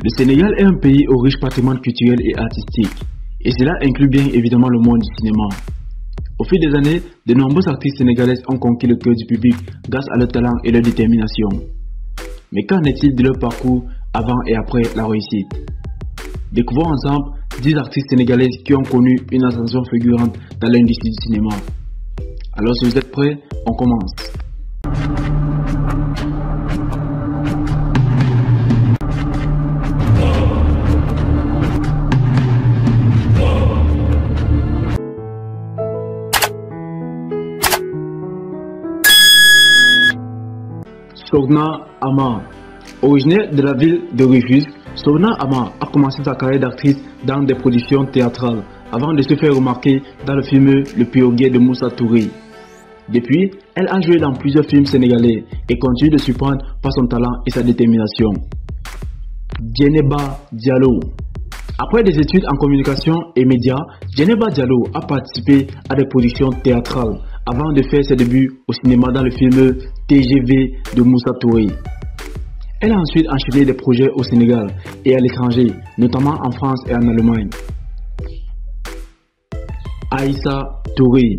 Le Sénégal est un pays au riche patrimoine culturel et artistique, et cela inclut bien évidemment le monde du cinéma. Au fil des années, de nombreuses actrices sénégalaises ont conquis le cœur du public grâce à leur talent et leur détermination. Mais qu'en est-il de leur parcours avant et après la réussite? Découvrons ensemble 10 actrices sénégalaises qui ont connu une ascension fulgurante dans l'industrie du cinéma. Alors si vous êtes prêts, on commence. Sogna Ama. Originaire de la ville de Rufisque, Sogna Ama a commencé sa carrière d'actrice dans des productions théâtrales avant de se faire remarquer dans le film Le Pirogué de Moussa Touré. Depuis, elle a joué dans plusieurs films sénégalais et continue de surprendre par son talent et sa détermination. Djeneba Diallo. Après des études en communication et médias, Djeneba Diallo a participé à des productions théâtrales avant de faire ses débuts au cinéma dans le film TGV de Moussa Touré. Elle a ensuite enchaîné des projets au Sénégal et à l'étranger, notamment en France et en Allemagne. Aïssa Touré.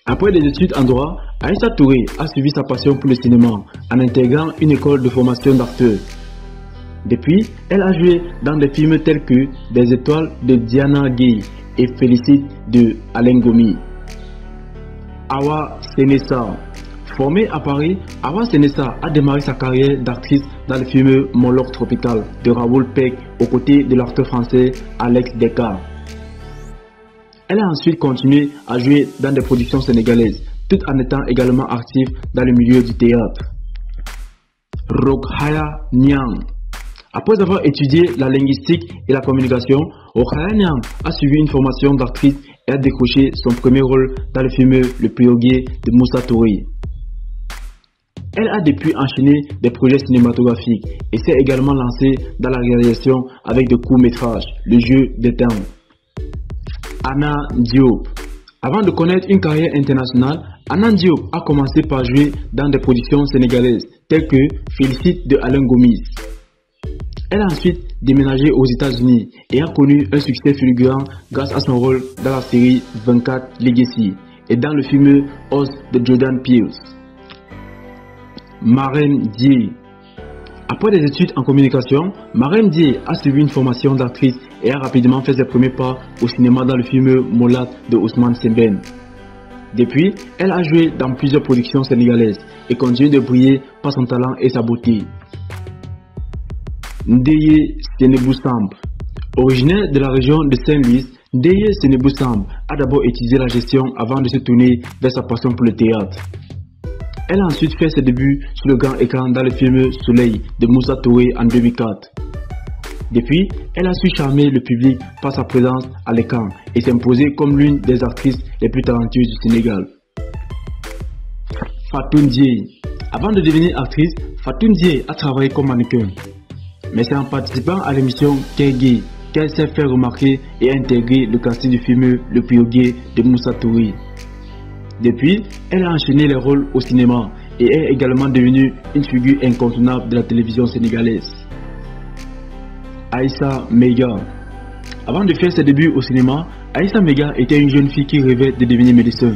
Après des études en droit, Aïssa Touré a suivi sa passion pour le cinéma en intégrant une école de formation d'acteurs. Depuis, elle a joué dans des films tels que Des étoiles de Diana Gueye et Félicite de Alain Gomi. Awa Senessa. Formée à Paris, Awa Senessa a démarré sa carrière d'actrice dans le film Moloch Tropical de Raoul Peck aux côtés de l'acteur français Alex Descartes. Elle a ensuite continué à jouer dans des productions sénégalaises, tout en étant également active dans le milieu du théâtre. Rokhaya Niang. Après avoir étudié la linguistique et la communication, Rokhaya Niang a suivi une formation d'actrice et a décroché son premier rôle dans le film Le Pirogué de Moussa Touré. Elle a depuis enchaîné des projets cinématographiques et s'est également lancée dans la réalisation avec de courts-métrages, Le Jeu des termes. Anna Diop. Avant de connaître une carrière internationale, Anna Diop a commencé par jouer dans des productions sénégalaises telles que Félicite de Alain Gomis. Elle a ensuite déménagé aux États-Unis et a connu un succès fulgurant grâce à son rôle dans la série 24 Legacy et dans le film Oz de Jordan Peele. Marème Dié. Après des études en communication, Marème Dié a suivi une formation d'actrice et a rapidement fait ses premiers pas au cinéma dans le film Molat de Ousmane Sembène. Depuis, elle a joué dans plusieurs productions sénégalaises et continue de briller par son talent et sa beauté. Ndeye Senebou-Samb. Originaire de la région de Saint-Louis, Ndeye Senebou-Samb a d'abord étudié la gestion avant de se tourner vers sa passion pour le théâtre. Elle a ensuite fait ses débuts sur le grand écran dans le film Soleil de Moussa Touré en 2004. Depuis, elle a su charmer le public par sa présence à l'écran et s'imposer comme l'une des actrices les plus talentueuses du Sénégal. Fatou Ndiaye. Avant de devenir actrice, Fatou Ndiaye a travaillé comme mannequin. Mais c'est en participant à l'émission Kégué qu'elle s'est fait remarquer et a intégré le casting du film Le Pirogué de Moussa Touré. Depuis, elle a enchaîné les rôles au cinéma et est également devenue une figure incontournable de la télévision sénégalaise. Aïssa Mega. Avant de faire ses débuts au cinéma, Aïssa Mega était une jeune fille qui rêvait de devenir médecin.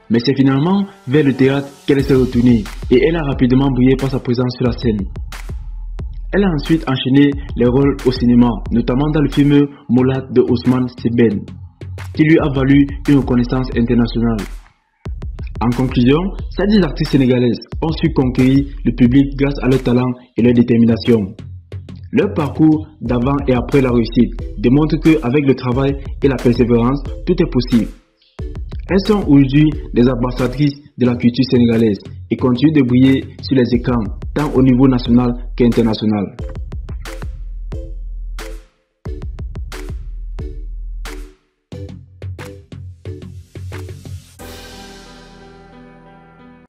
Mais c'est finalement vers le théâtre qu'elle s'est retournée et elle a rapidement brillé par sa présence sur la scène. Elle a ensuite enchaîné les rôles au cinéma, notamment dans le film Molat de Ousmane Sembène, qui lui a valu une reconnaissance internationale. En conclusion, ces 10 actrices sénégalaises ont su conquérir le public grâce à leur talent et leur détermination. Leur parcours d'avant et après la réussite démontre qu'avec le travail et la persévérance, tout est possible. Elles sont aujourd'hui des ambassadrices de la culture sénégalaise et continuent de briller sur les écrans tant au niveau national qu'international.